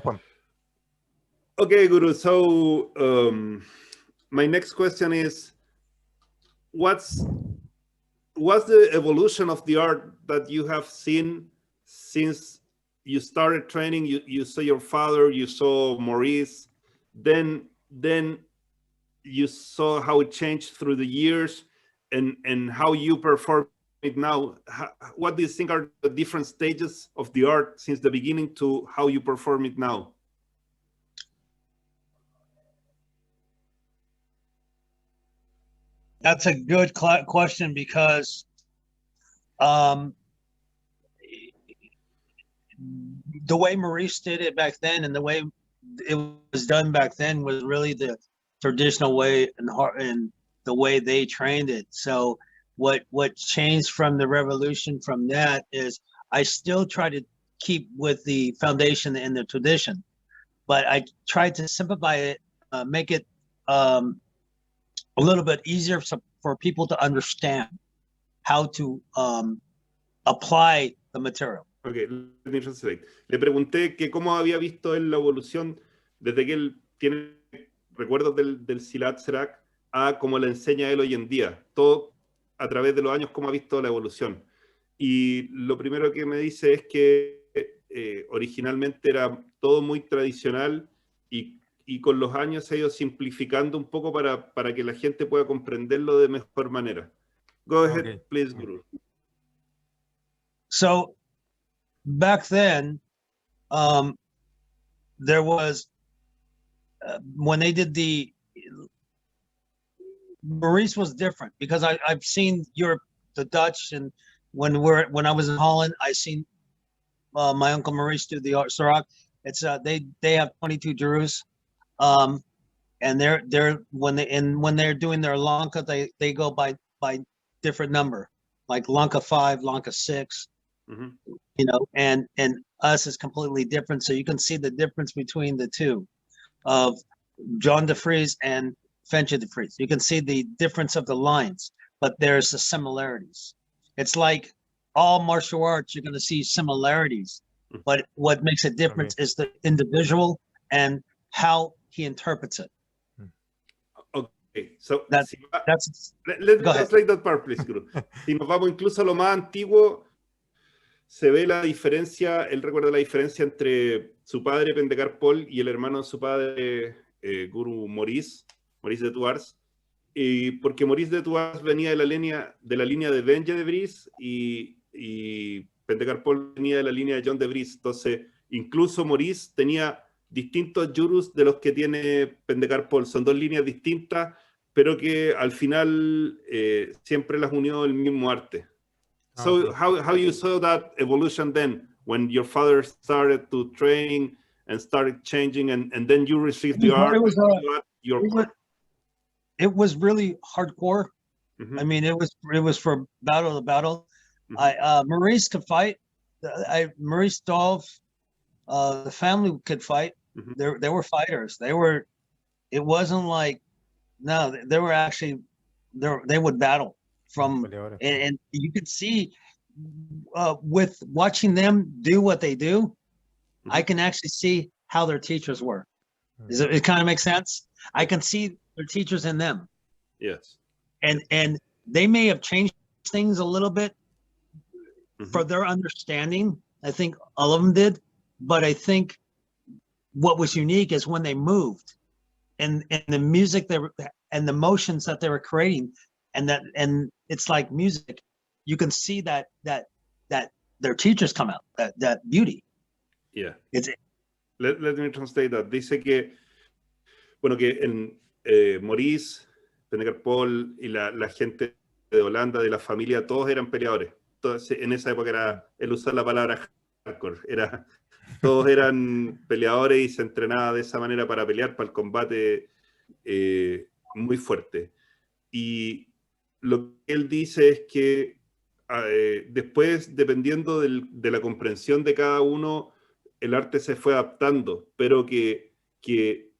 Juan. Okay, Guru. So my next question is, what's the evolution of the art that you have seen since you started training? You saw your father, you saw Maurice, then you saw how it changed through the years, and how you perform it now. What do you think are the different stages of the art since the beginning to how you perform it now? That's a good question, because the way Maurice did it back then and the way it was done back then was really the traditional way and the way they trained it. So what changed from the revolution from that is I still try to keep with the foundation and the tradition, but I tried to simplify it, make it a little bit easier for people to understand how to apply the material. Okay, let me translate. Le pregunté que cómo había visto él la evolución desde que él tiene recuerdos del Silat Serak a cómo le enseña él hoy en día. Todo a través de los años, cómo ha visto la evolución. Y lo primero que me dice es que originalmente era todo muy tradicional y con los años se ha ido simplificando un poco para que la gente pueda comprenderlo de mejor manera. Go ahead, please, Guru. So back then, there was, when they did Maurice was different, because I've seen Europe, the Dutch, and when I was in Holland, I seen my uncle Maurice do the Serak. It's they have 22 jurus. And when they're doing their lanka, they go by different number, like lanka 5, lanka 6, you know, and us is completely different. So you can see the difference between the two of John de Vries and Fencha de Vries. You can see the difference of the lines, but there's the similarities. It's like all martial arts, you're going to see similarities, but what makes a difference is the individual and how he interprets it. Okay, so let's translate that part, please, Guru. Si nos vamos incluso a lo más antiguo, se ve la diferencia, él recuerda la diferencia entre su padre Pencak y el hermano de su padre, Guru Marce de Thouars, porque Marce de Thouars venía de la línea de Benja de Vries y Pencak venía de la línea de John de Vries. Entonces, incluso Maurice tenía distintos jurus de los que tiene Pencak. Son dos líneas distintas, pero que al final siempre las unió el mismo arte. So how you saw that evolution then, when your father started to train and started changing, and then you received the art? It was really hardcore. I mean, it was for battle to battle. Maurice could fight. Maurice Dolph, the family could fight. They were fighters. It wasn't like, no, they were actually, they would battle and you could see with watching them do what they do, I can actually see how their teachers were. It kind of makes sense. I can see their teachers in them. Yes. And they may have changed things a little bit for their understanding. I think all of them did, but I think what was unique is when they moved and the music and the motions that they were creating, and it's like music. You can see that their teachers come out, that beauty. Yeah. Let me translate that. Dice que, bueno, que Maurice, Pencak y la gente de Holanda, de la familia, todos eran peleadores. Entonces, en esa época él usó la palabra hardcore, todos eran peleadores y se entrenaba de esa manera para pelear, para el combate muy fuerte. Y lo que él dice es que después, dependiendo de la comprensión de cada uno, el arte se fue adaptando, pero que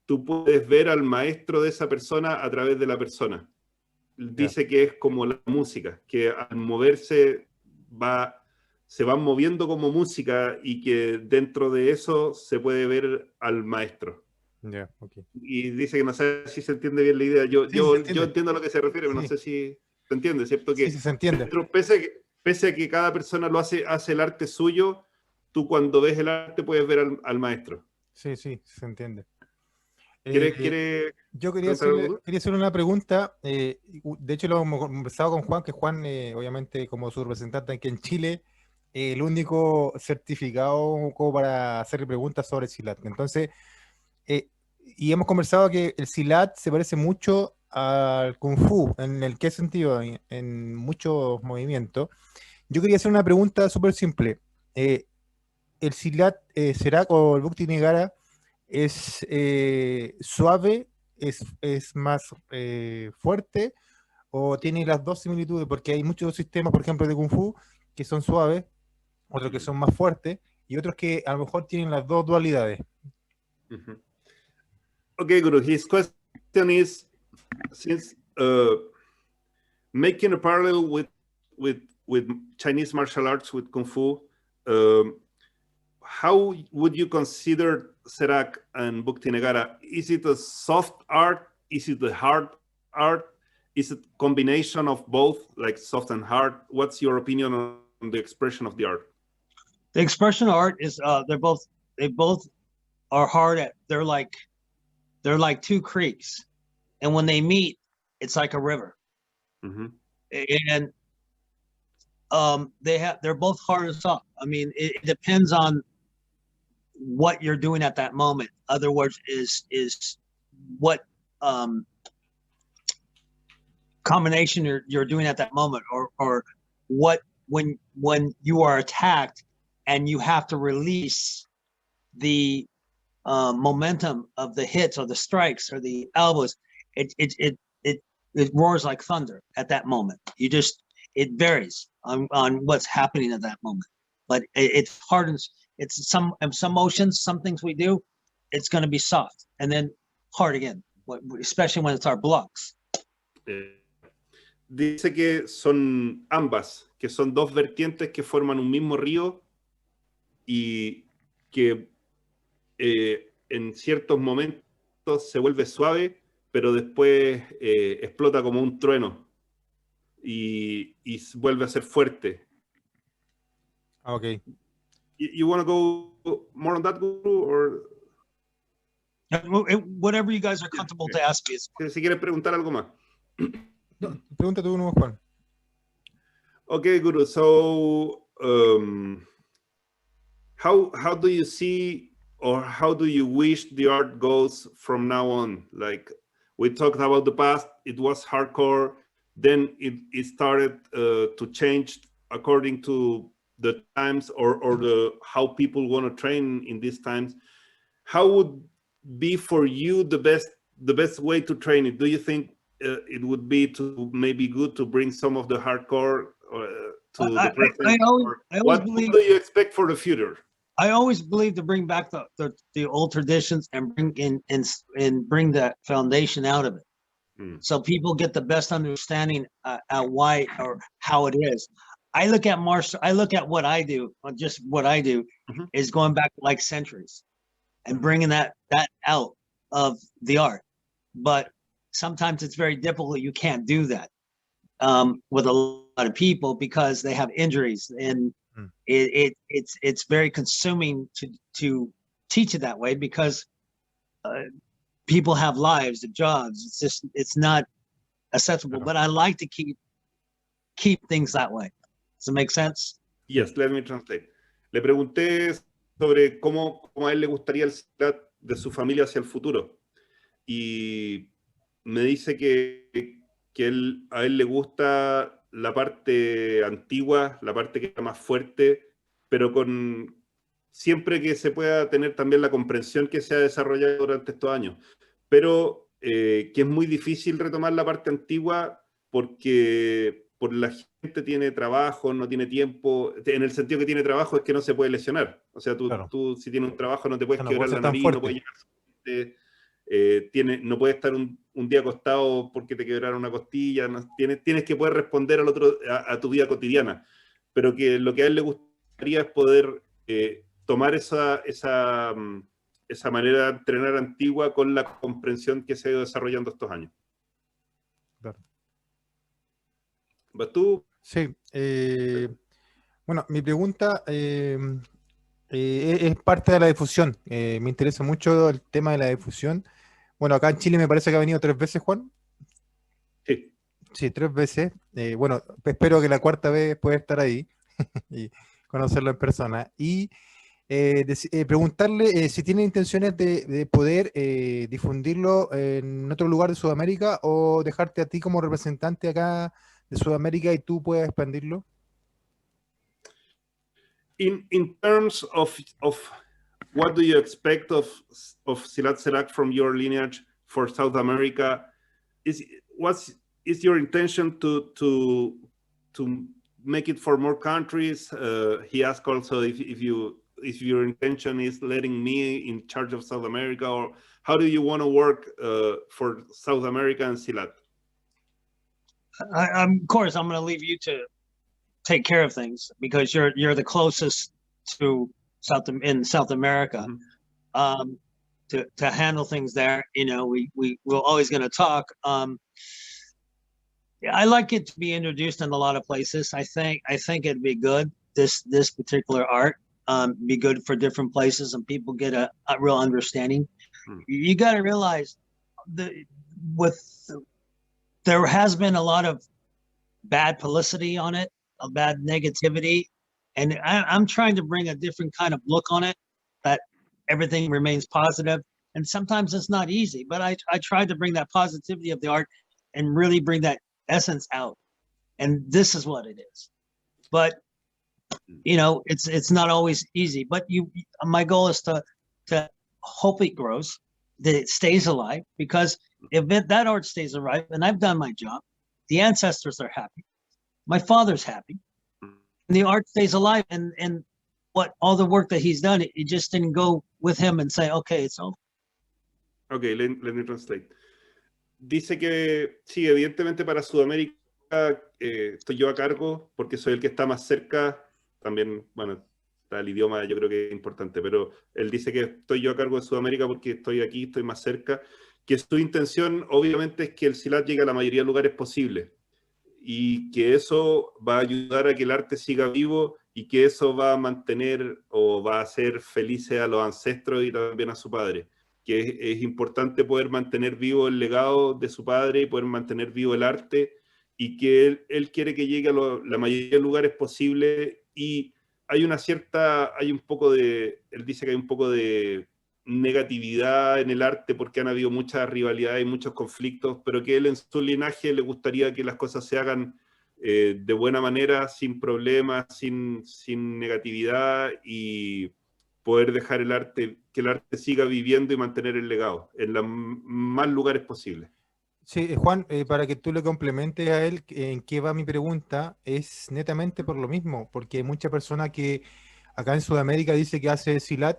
tú puedes ver al maestro de esa persona a través de la persona. Dice que es como la música, que al moverse se van moviendo como música y que dentro de eso se puede ver al maestro. Yeah, okay. Y dice que no sé si se entiende bien la idea. Yo entiendo a lo que se refiere, pero no sé si se entiende, ¿cierto? Que sí, se entiende. Pese a que cada persona hace el arte suyo, tú cuando ves el arte puedes ver al maestro. Sí, se entiende. Yo quería hacer una pregunta. De hecho, lo hemos conversado con Juan, que Juan, obviamente, como su representante aquí en Chile, el único certificado como para hacerle preguntas sobre el Silat. Entonces, y hemos conversado que el Silat se parece mucho al Kung Fu. ¿En el qué sentido? En muchos movimientos. Yo quería hacer una pregunta súper simple. ¿El Silat Serak o el Bukti Negara es suave, es más fuerte, o tiene las dos similitudes? Porque hay muchos sistemas, por ejemplo, de Kung Fu que son suaves, otros que son más fuertes, y otros que a lo mejor tienen las dos dualidades. Okay, Guru, his question is, since making a parallel with Chinese martial arts, with Kung Fu, how would you consider Serak and Bukti Negara? Is it a soft art? Is it a hard art? Is it a combination of both, like soft and hard? What's your opinion on the expression of the art? The expression of art is they both are hard at, they're like two creeks, and when they meet, it's like a river. Mm-hmm. And they're both hard and soft. I mean, it depends on what you're doing at that moment. Other words, is what combination you're doing at that moment, or what when you are attacked and you have to release the momentum of the hits or the strikes or the elbows. It roars like thunder at that moment. It varies on what's happening at that moment, but it hardens. It's some motions, some things we do, it's going to be soft and then hard again, especially when it's our blocks. Dice que son ambas, que son dos vertientes que forman un mismo río y que en ciertos momentos se vuelve suave, pero después explota como un trueno y vuelve a ser fuerte. Okay. You want to go more on that, Guru, or whatever you guys are comfortable to ask me. Si quieres preguntar algo más. No, pregunta tú uno, Juan. Okay, Guru. So, how do you see, or how do you wish the art goes from now on? Like we talked about the past, it was hardcore. Then it started to change according to the times or how people want to train in these times. How would be for you the best way to train it? Do you think it would be to maybe good to bring some of the hardcore to the present? What do you expect for the future? I always believe to bring back the old traditions and bring that foundation out of it. So people get the best understanding why or how it is. I look at Marce, I look at what I do, just what I do is going back like centuries and bringing that out of the art. But sometimes it's very difficult. You can't do that with a lot of people because they have injuries, and it's very consuming to teach it that way because people have lives and jobs. It's not acceptable. But I like to keep things that way. Does it make sense? Yes, let me translate. Le pregunté sobre cómo a él le gustaría el Silat de su familia hacia el futuro. Y me dice que a él le gusta la parte antigua, la parte que era más fuerte, pero siempre que se pueda tener también la comprensión que se ha desarrollado durante estos años. Pero que es muy difícil retomar la parte antigua porque la gente tiene trabajo, no tiene tiempo. En el sentido que tiene trabajo es que no se puede lesionar. O sea, tú si tienes un trabajo no te puedes quebrar la nariz, no puedes llegar, no puedes estar un día acostado porque te quebraron una costilla. Tienes que poder responder a tu vida cotidiana. Pero que lo que a él le gustaría es poder tomar esa manera de entrenar antigua con la comprensión que se ha ido desarrollando estos años. Claro. ¿Vas tú? Sí. Bueno, mi pregunta es parte de la difusión. Me interesa mucho el tema de la difusión. Bueno, acá en Chile me parece que ha venido 3 veces, Juan. Sí. Sí, 3 veces. Bueno, espero que la 4ª vez pueda estar ahí y conocerlo en persona. Y preguntarle si tiene intenciones de poder difundirlo en otro lugar de Sudamérica o dejarte a ti como representante acá de Sudamérica y tú puedas expandirlo. In terms of what do you expect of Silat Serak from your lineage for South America? Is your intention to make it for more countries? He asked also if your intention is letting me in charge of South America, or how do you want to work for South America and Silat? Of course, I'm going to leave you to take care of things because you're the closest to South America. Mm-hmm. To handle things there, we're always going to talk. I like it to be introduced in a lot of places. I think it'd be good. This particular art be good for different places and people get a real understanding. You got to realize there has been a lot of bad publicity on it, a bad negativity, and I'm trying to bring a different kind of look on it, that everything remains positive. And sometimes it's not easy, but I tried to bring that positivity of the art and really bring that essence out. And this is what it is. But it's not always easy. But my goal is to hope it grows, that it stays alive, because if that art stays alive and I've done my job, the ancestors are happy, my father's happy, and the art stays alive. And what all the work that he's done, it just didn't go with him and say, okay, it's over. Okay, let me translate. Dice que sí, evidentemente para Sudamérica estoy yo a cargo porque soy el que está más cerca. También, bueno, el idioma yo creo que es importante, pero él dice que estoy yo a cargo de Sudamérica porque estoy aquí, estoy más cerca. Que su intención obviamente es que el Silat llegue a la mayoría de lugares posibles y que eso va a ayudar a que el arte siga vivo y que eso va a mantener o va a hacer felices a los ancestros y también a su padre. Que es importante poder mantener vivo el legado de su padre y poder mantener vivo el arte, y que él quiere que llegue a la mayoría de lugares posibles. Y él dice que hay un poco de negatividad en el arte porque han habido muchas rivalidades y muchos conflictos, pero que él en su linaje le gustaría que las cosas se hagan de buena manera, sin problemas, sin negatividad, y poder dejar que el arte siga viviendo y mantener el legado en los más lugares posibles. Sí, Juan, para que tú le complementes a él en qué va mi pregunta, es netamente por lo mismo, porque hay mucha persona que acá en Sudamérica dice que hace Silat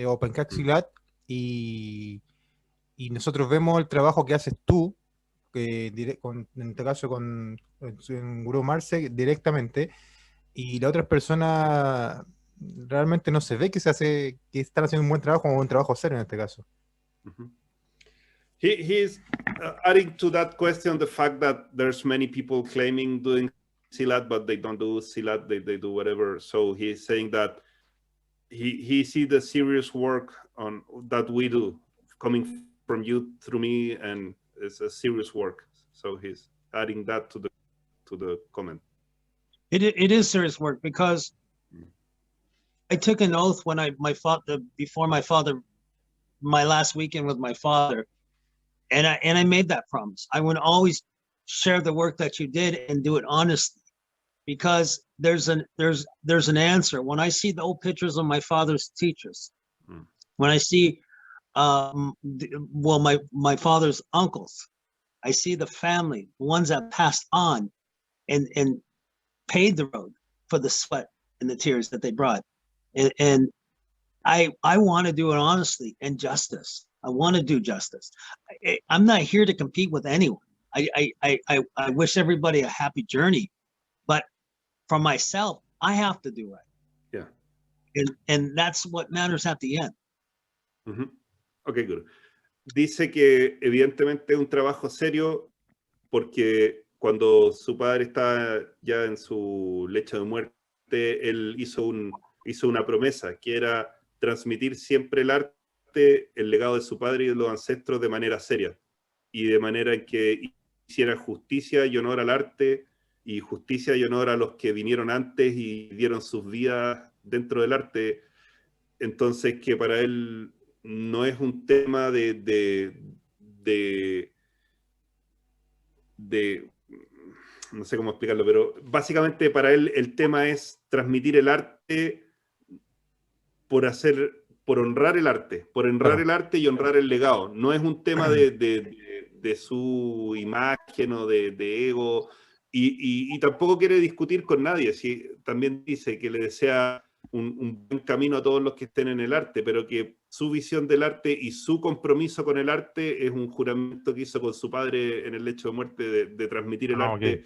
o Pencak Silat, y nosotros vemos el trabajo que haces tú, en este caso con Gurú Marce directamente, y las otras personas realmente no se ve que están haciendo un buen trabajo o un trabajo serio en este caso. Mm-hmm. He's adding to that question the fact that there's many people claiming doing Silat, but they don't do Silat, they do whatever. So he's saying that he sees the serious work on that we do coming from you through me, and it's a serious work. So he's adding that to the comment. It is serious work, because I took an oath when my last weekend with my father, and I made that promise. I would always share the work that you did and do it honestly, because there's an answer. When I see the old pictures of my father's teachers, when I see my father's uncles, I see the family, the ones that passed on and paid the road for the sweat and the tears that they brought. And I want to do it honestly and justice. I want to do justice. I'm not here to compete with anyone. I wish everybody a happy journey, but for myself, I have to do right. Yeah. And that's what matters at the end. Ok, good. Dice que evidentemente es un trabajo serio porque cuando su padre está ya en su lecho de muerte, él hizo una promesa, que era transmitir siempre el arte, el legado de su padre y de los ancestros de manera seria, y de manera en que hiciera justicia y honor al arte, y justicia y honor a los que vinieron antes y dieron sus vidas dentro del arte. Entonces, que para él no es un tema de no sé cómo explicarlo, pero básicamente para él el tema es transmitir el arte por honrar el arte, por honrar el arte y honrar el legado. No es un tema de su imagen o de ego, y tampoco quiere discutir con nadie. Sí, también dice que le desea un buen camino a todos los que estén en el arte, pero que su visión del arte y su compromiso con el arte es un juramento que hizo con su padre en el lecho de muerte de transmitir el arte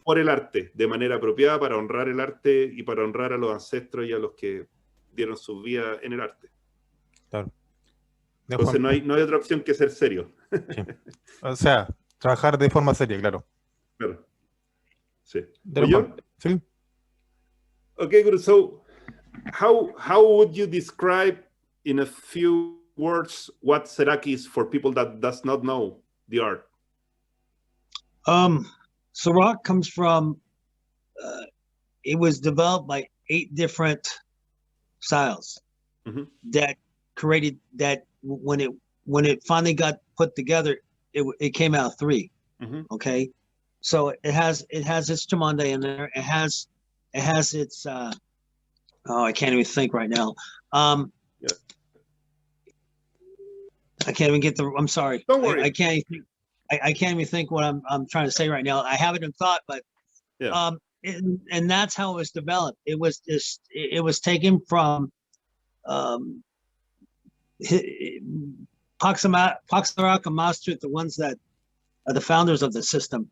por el arte, de manera apropiada, para honrar el arte y para honrar a los ancestros y a los que dieron sus vidas en el arte. Claro. Entonces no hay otra opción que ser serio. Sí. O sea, trabajar de forma seria, claro. Claro. Sí. Sí. Okay, Guru. So, how would you describe in a few words what Serak is for people that does not know the art? Serak comes from, it was developed by 8 different styles that created that. When it finally got put together, it came out 3. Okay, so it has its chamande in there. It has its I can't even think right now. I can't even get I'm sorry. Don't worry. I can't even think what I'm trying to say right now. I have it in thought, but and that's how it was developed. It was taken from Paxarak and Maestro, the ones that are the founders of the system.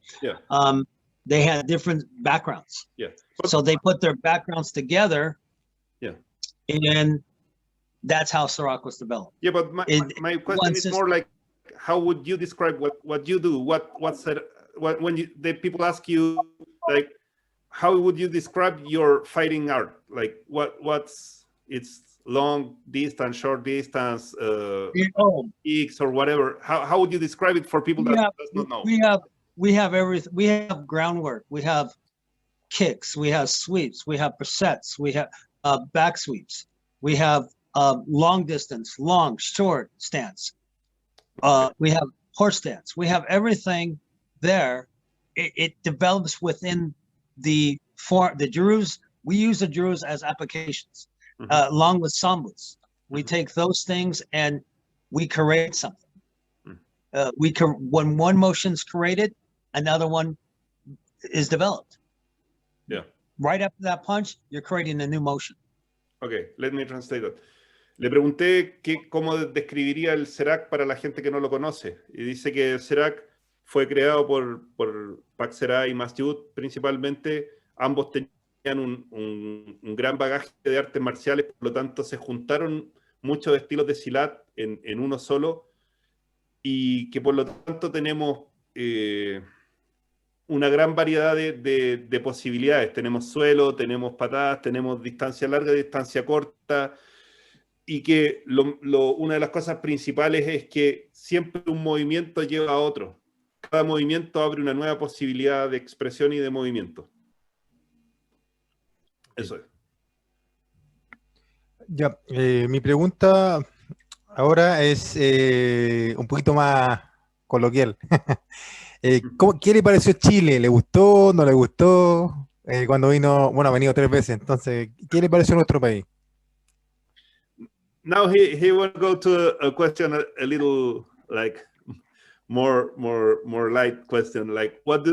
They had different backgrounds. So they put their backgrounds together. And that's how Serak was developed. But my question is more like, how would you describe what you do? When people ask you, like, how would you describe your fighting art? Like, it's long distance, short distance, X or whatever. How would you describe it for people that does not know? We have everything. We have groundwork. We have kicks. We have sweeps. We have presets. We have back sweeps. We have long distance, long, short stance. We have horse stance. We have everything there. It develops within the Jerus. We use the Jerus as applications, along with sambas. We take those things and we create something. When one motion's created, another one is developed. Right after that punch, you're creating a new motion. Okay, let me translate that. Le pregunté cómo describiría el Serak para la gente que no lo conoce. Y dice que el Serak fue creado por Paxera y Masjid principalmente. Ambos tenían un gran bagaje de artes marciales, por lo tanto se juntaron muchos estilos de Silat en uno solo, y que por lo tanto tenemos una gran variedad de posibilidades. Tenemos suelo, tenemos patadas, tenemos distancia larga, distancia corta, y que una de las cosas principales es que siempre un movimiento lleva a otro. Cada movimiento abre una nueva posibilidad de expresión y de movimiento. Eso es. Ya, mi pregunta ahora es un poquito más coloquial. ¿Qué le pareció Chile? ¿Le gustó? ¿No le gustó? Cuando vino, bueno, ha venido 3 veces, entonces, ¿qué le pareció nuestro país? Now he will go to a question a little like more light question. Like, what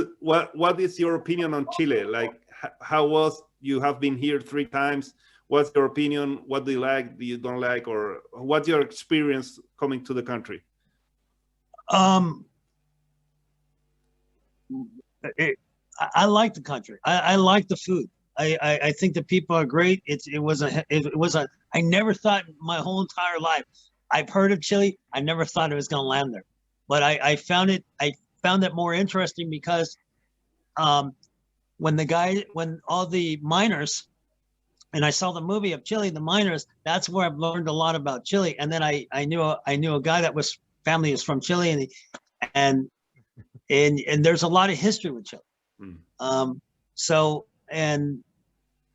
is your opinion on Chile? Like, how was, you have been here 3 times? What's your opinion? What do you like? Do you don't like? Or what's your experience coming to the country? I like the country. I like the food. I think the people are great. It was a I never thought my whole entire life, I've heard of Chile. I never thought it was going to land there, but I found it more interesting because when all the miners, and I saw the movie of Chile, the miners, that's where I've learned a lot about Chile. And then I knew a guy that was family is from Chile, and there's a lot of history with Chile. So, and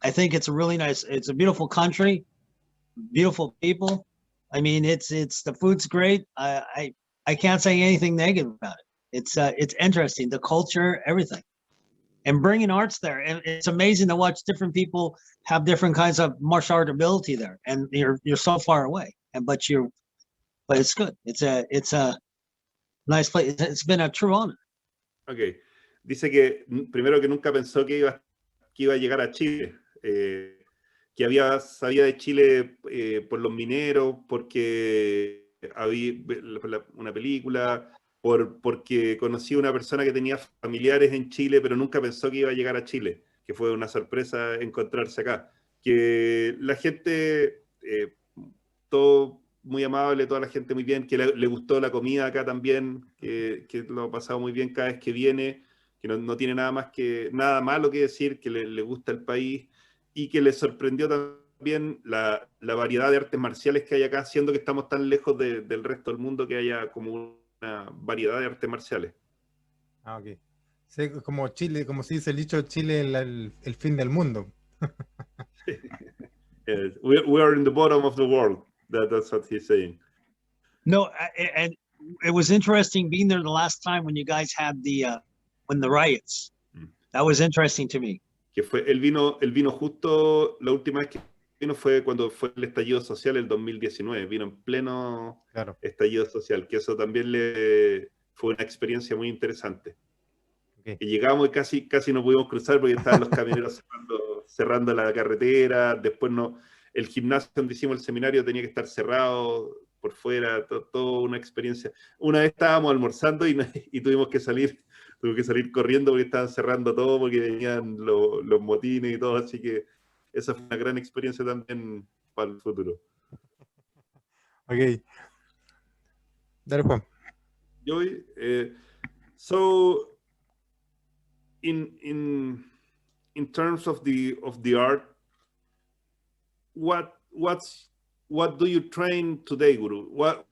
I think it's a really nice, it's a beautiful country, beautiful people. I mean, it's the food's great. I can't say anything negative about it. It's interesting, the culture, everything, and bringing arts there. And it's amazing to watch different people have different kinds of martial art ability there, and you're so far away, but it's good. It's a nice place. It's been a true honor. Okay. Dice que primero que nunca pensó que iba a llegar a Chile, que sabía de Chile por los mineros, porque había una película, porque conocí a una persona que tenía familiares en Chile, pero nunca pensó que iba a llegar a Chile, que fue una sorpresa encontrarse acá. Que la gente, todo muy amable, toda la gente muy bien, que le gustó la comida acá también, que lo ha pasado muy bien cada vez que viene, que no tiene nada malo que decir, que le gusta el país, y que le sorprendió también la variedad de artes marciales que hay acá, siendo que estamos tan lejos del resto del mundo, que haya como una variedad de artes marciales. Ah, ok. Sí, como Chile, como se dice el dicho, Chile es el fin del mundo. Yes. We are in the bottom of the world. That's what he's saying. No, and it was interesting being there the last time when you guys had when the riots. That was interesting to me. Que él vino justo, la última vez que vino fue cuando fue el estallido social, el 2019, vino en pleno estallido social, que eso también fue una experiencia muy interesante. Okay. Y llegamos y casi no pudimos cruzar porque estaban los camioneros cerrando la carretera, después el gimnasio donde hicimos el seminario tenía que estar cerrado por fuera, todo una experiencia. Una vez estábamos almorzando y tuvimos que salir corriendo porque estaban cerrando todo, porque venían los motines y todo, así que esa fue una gran experiencia también para el futuro. Ok. Dale, Juan. So, in terms of the art, what do you train today, Guru?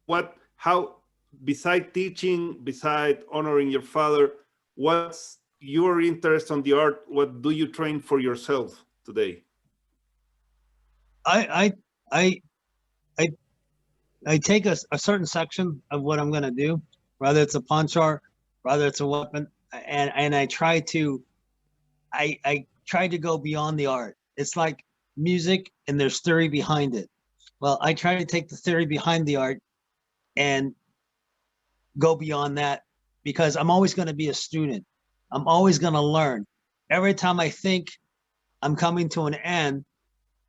How, besides teaching, besides honoring your father, what's your interest on the art? What do you train for yourself today? I take a certain section of what I'm going to do, whether it's a punch art, whether it's a weapon, and I try to go beyond the art. It's like music, and there's theory behind it. Well, I try to take the theory behind the art and go beyond that, because I'm always going to be a student. I'm always going to learn. Every time I think I'm coming to an end,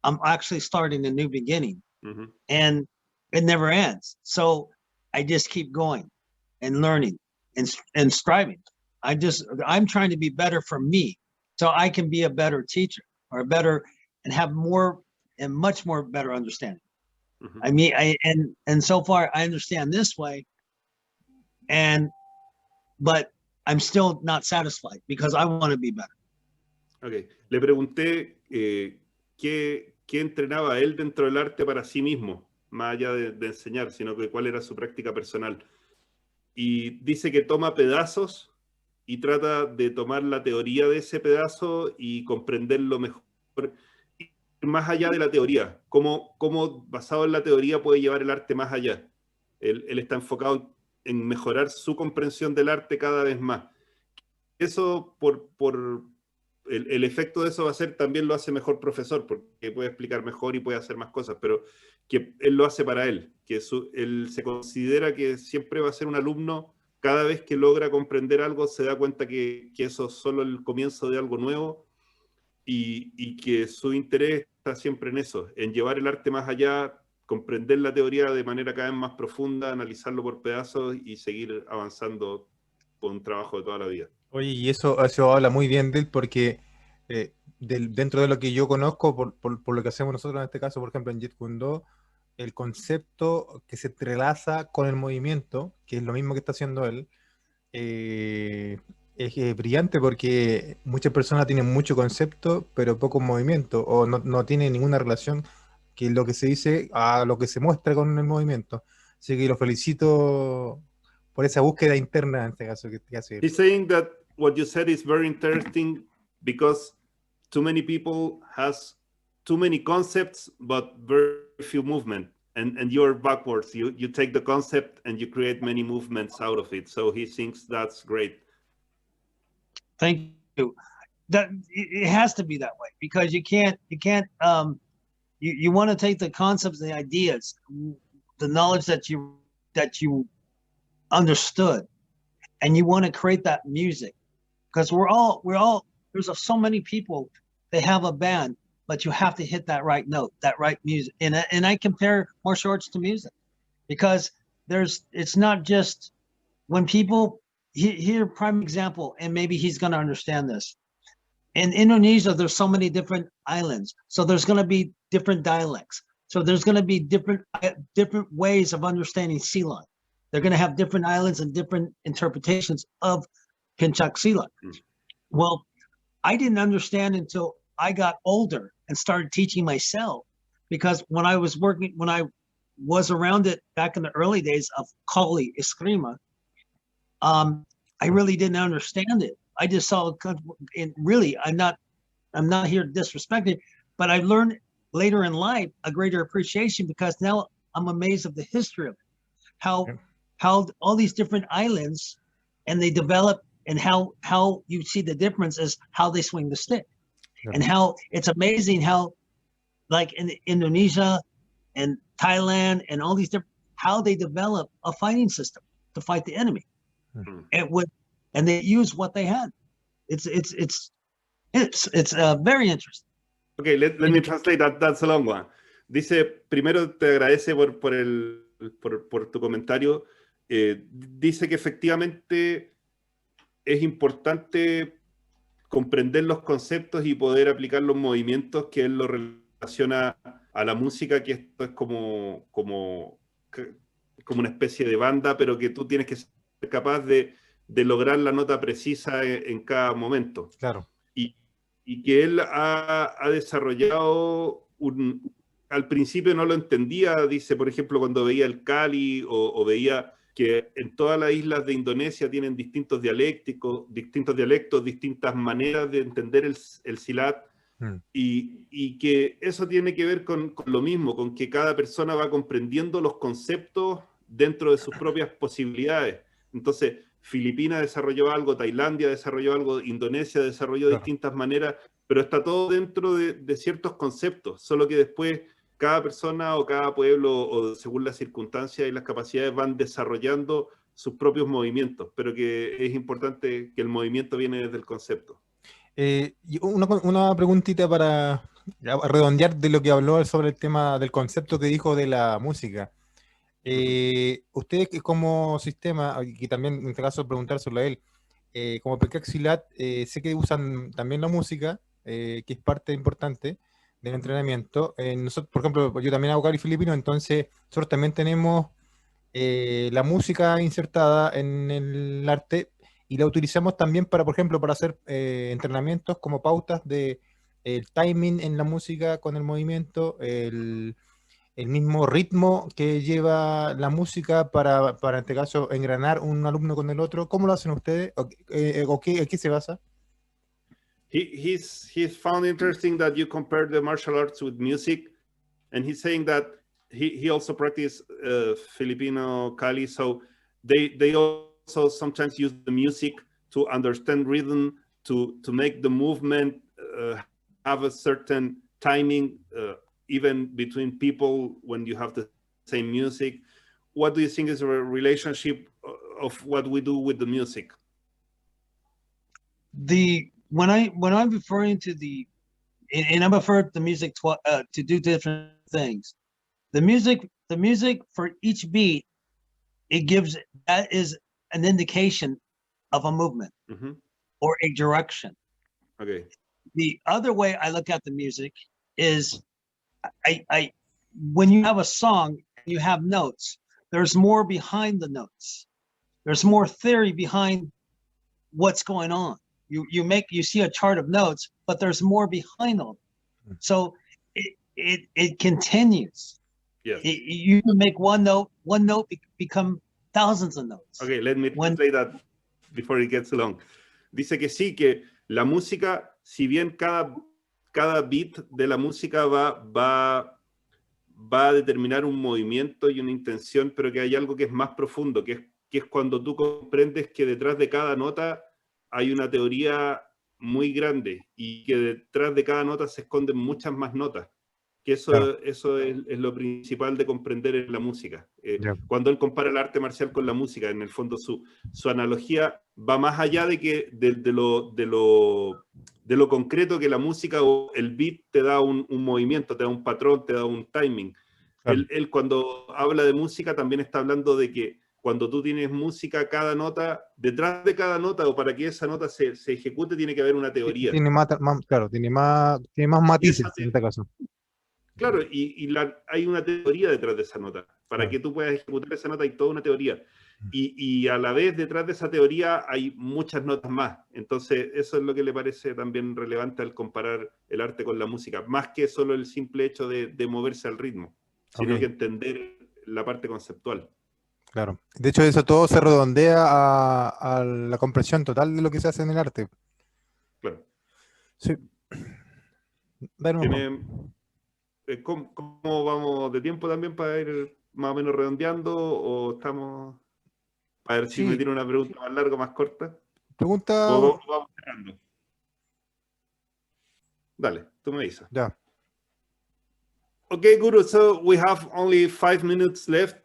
I'm actually starting a new beginning. Mm-hmm. And it never ends. So I just keep going and learning and striving. I'm trying to be better for me, so I can be a better teacher or and have more and much more better understanding. Mm-hmm. I mean, and so far I understand this way, but I'm still not satisfied because I want to be better. Okay. Le pregunté qué entrenaba él dentro del arte para sí mismo, más allá de enseñar, sino que cuál era su práctica personal. Y dice que toma pedazos y trata de tomar la teoría de ese pedazo y comprenderlo mejor, y más allá de la teoría, cómo basado en la teoría puede llevar el arte más allá. Él está enfocado en mejorar su comprensión del arte cada vez más. Eso, el efecto de eso va a ser, también lo hace mejor profesor, porque puede explicar mejor y puede hacer más cosas, pero que él lo hace para él, que él se considera que siempre va a ser un alumno. Cada vez que logra comprender algo, se da cuenta que eso es solo el comienzo de algo nuevo, y que su interés está siempre en eso, en llevar el arte más allá, comprender la teoría de manera cada vez más profunda, analizarlo por pedazos y seguir avanzando con un trabajo de toda la vida. Oye, y eso habla muy bien de él, porque Dentro de lo que yo conozco, por lo que hacemos nosotros en este caso, por ejemplo, en Jeet Kune Do, el concepto que se entrelaza con el movimiento, que es lo mismo que está haciendo él, es brillante porque muchas personas tienen mucho concepto, pero poco movimiento, o no tienen ninguna relación que lo que se dice a lo que se muestra con el movimiento. Así que lo felicito por esa búsqueda interna en este caso que hace él. He's saying that what you said is very interesting because too many people has too many concepts but very few movement, and you're backwards. You take the concept and you create many movements out of it. So he thinks that's great. Thank you. That it has to be that way because you can't you want to take the concepts, the ideas, the knowledge that you understood, and you want to create that music, because we're all there's so many people, they have a band, but you have to hit that right note, that right music. And I compare martial arts to music, because it's not just when people here, prime example, and maybe he's going to understand this. In Indonesia, there's so many different islands, so there's going to be different dialects. So there's going to be different ways of understanding Silat. They're going to have different islands and different interpretations of Pencak Silat. Well, I didn't understand until I got older and started teaching myself, because when I was around it back in the early days of Kali Eskrima, I really didn't understand it. I just saw it. Really, I'm not here to disrespect it, but I learned later in life a greater appreciation, because now I'm amazed of the history of it, how all these different islands, and they develop, and how you see the difference is how they swing the stick, and how it's amazing how, like in Indonesia and Thailand and all these different, how they develop a fighting system to fight the enemy. And they use what they had. It's very interesting. Okay, let me translate that. That's a long one. Dice, primero te agradece por tu comentario. Dice que efectivamente es importante comprender los conceptos y poder aplicar los movimientos, que él lo relaciona a la música, que esto es como una especie de banda, pero que tú tienes que ser capaz de lograr la nota precisa en cada momento. Claro. Y que él ha desarrollado al principio no lo entendía, dice, por ejemplo, cuando veía el Kali o veía que en todas las islas de Indonesia tienen distintos dialectos, distintas maneras de entender el Silat, y que eso tiene que ver con lo mismo, con que cada persona va comprendiendo los conceptos dentro de sus propias posibilidades. Entonces, Filipinas desarrolló algo, Tailandia desarrolló algo, Indonesia desarrolló distintas maneras, pero está todo dentro de ciertos conceptos, solo que después cada persona o cada pueblo, o según las circunstancias y las capacidades, van desarrollando sus propios movimientos, pero que es importante que el movimiento viene desde el concepto. Una preguntita para redondear de lo que habló sobre el tema del concepto que dijo de la música. Ustedes como sistema, y también en este caso preguntárselo a él, como Pencak Silat, sé que usan también la música, que es parte importante del entrenamiento. Nosotros, por ejemplo, yo también hago Kali filipino, entonces nosotros también tenemos la música insertada en el arte, y la utilizamos también para, por ejemplo, para hacer entrenamientos como pautas de el timing en la música con el movimiento, el mismo ritmo que lleva la música para en este caso engranar un alumno con el otro. ¿Cómo lo hacen ustedes? ¿Qué se basa? He's found interesting that you compare the martial arts with music, and he's saying that he also practiced Filipino Kali, so they also sometimes use the music to understand rhythm, to make the movement have a certain timing, even between people when you have the same music. What do you think is a relationship of what we do with the music? When I'm referring to and I'm referring to the music to do different things. The music for each beat, that is an indication of a movement or a direction. Okay. the other way I look at the music is when you have a song, you have notes, there's more behind the notes. There's more theory behind what's going on. You see a chart of notes, but there's more behind them. So it continues. Yes. You can make one note become thousands of notes. Okay, let me translate that before it gets long. Dice que sí, que la música, si bien cada beat de la música va a determinar un movimiento y una intención, pero que hay algo que es más profundo, que es cuando tú comprendes que detrás de cada nota hay una teoría muy grande y que detrás de cada nota se esconden muchas más notas. Que eso, claro, eso es lo principal de comprender en la música. Cuando él compara el arte marcial con la música, en el fondo su analogía va más allá de lo concreto que la música o el beat te da un movimiento, te da un patrón, te da un timing. Claro. Él cuando habla de música también está hablando de que cuando tú tienes música, cada nota, detrás de cada nota o para que esa nota se ejecute tiene que haber una teoría. Tiene más matices en este caso. Claro, hay una teoría detrás de esa nota. Para que tú puedas ejecutar esa nota hay toda una teoría. Y a la vez detrás de esa teoría hay muchas notas más. Entonces eso es lo que le parece también relevante al comparar el arte con la música. Más que solo el simple hecho de moverse al ritmo, sino que entender la parte conceptual. Claro. De hecho eso todo se redondea a la comprensión total de lo que se hace en el arte. Claro. Sí. ¿Cómo vamos de tiempo también para ir más o menos redondeando o estamos a ver si me tiene una pregunta más larga o más corta? Pregunta. O vamos cerrando. Dale, tú me dices. Ya. Okay, Guru, so we have only 5 minutes left.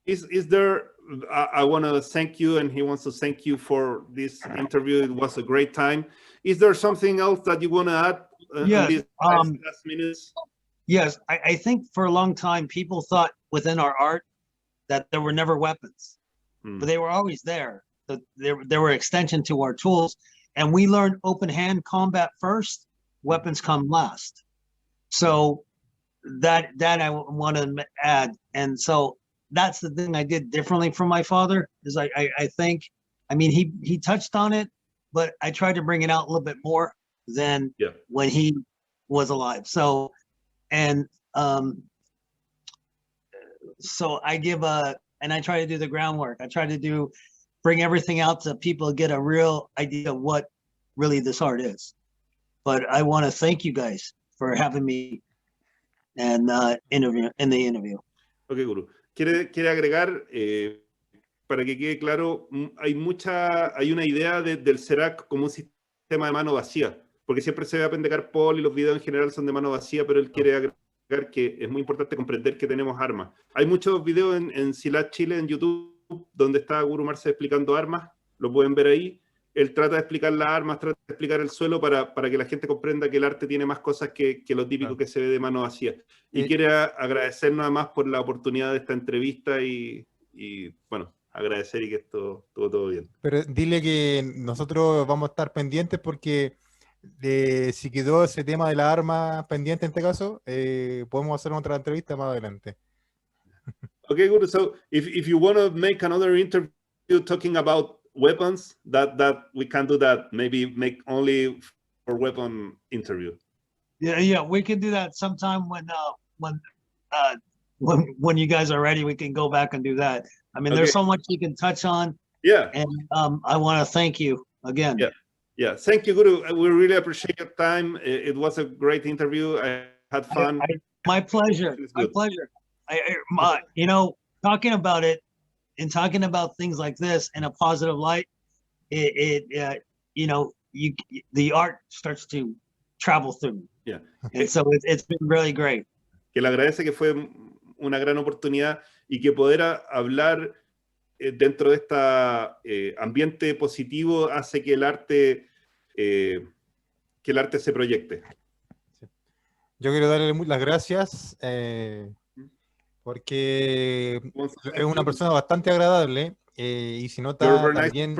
Is there, I want to thank you and he wants to thank you for this interview. It was a great time. Is there something else that you want to add in these last minutes? Yes, I think for a long time, people thought within our art that there were never weapons, but they were always there. They were extension to our tools. And we learned open hand combat first, weapons come last. So that I want to add. And so that's the thing I did differently from my father is I think, I mean, he touched on it, but I tried to bring it out a little bit more than when he was alive. So, and so I give and I try to do the groundwork. I try to bring everything out so people get a real idea of what really this art is. But I want to thank you guys for having me and in the interview. Okay, Guru. Quiere agregar, para que quede claro, hay una idea del Serak como un sistema de mano vacía, porque siempre se ve a Pencak y los videos en general son de mano vacía, pero él quiere agregar que es muy importante comprender que tenemos armas. Hay muchos videos en Silat, Chile, en YouTube, donde está Guru Marce explicando armas, lo pueden ver ahí. Él trata de explicar las armas, trata de explicar el suelo para que la gente comprenda que el arte tiene más cosas que lo típico que se ve de mano vacía. Y quiere agradecer nada más por la oportunidad de esta entrevista y bueno, agradecer y que esto estuvo todo bien. Pero dile que nosotros vamos a estar pendientes porque si quedó ese tema de la arma pendiente en este caso, podemos hacer otra entrevista más adelante. Okay, good. So if you want to make another interview talking about weapons, that we can do that. Maybe make only for weapon interview. Yeah, we can do that sometime when you guys are ready. We can go back and do that. I mean, there's so much you can touch on. Yeah. And I want to thank you again. Yeah. Thank you, Guru. We really appreciate your time. It was a great interview. I had fun. My pleasure. My pleasure. You know, talking about it and talking about things like this in a positive light, you know, the art starts to travel through. Yeah. And so it's been really great. Que le agradece que fue una gran oportunidad y que poder hablar dentro de este ambiente positivo hace que el arte se proyecte. Yo quiero darle las gracias porque es una persona bastante agradable y se nota también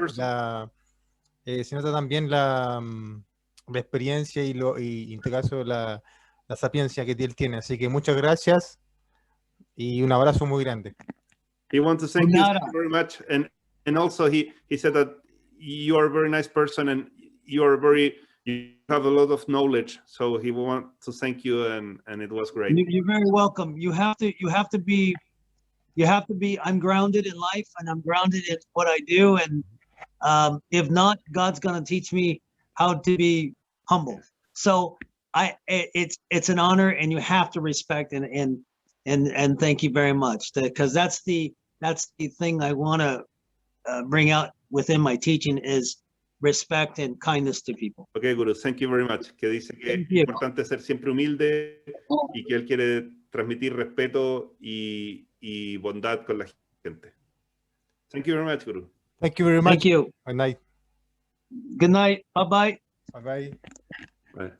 la experiencia y en este caso la sapiencia que él tiene. Así que muchas gracias y un abrazo muy grande. He wants to thank you very much, and also he said that you are a very nice person and you have a lot of knowledge. So he wants to thank you, and it was great. You're very welcome. You have to be. I'm grounded in life, and I'm grounded in what I do, and if not, God's gonna teach me how to be humble. So it's an honor, and you have to respect and thank you very much, because that's the thing I want to bring out within my teaching is respect and kindness to people. Okay, Guru, thank you very much. Que dice que es importante ser siempre humilde y que él quiere transmitir respeto y bondad con la gente. Thank you very much, Guru. Thank you very much. Thank you. Good night. Good night. Bye-bye. Bye-bye. Bye.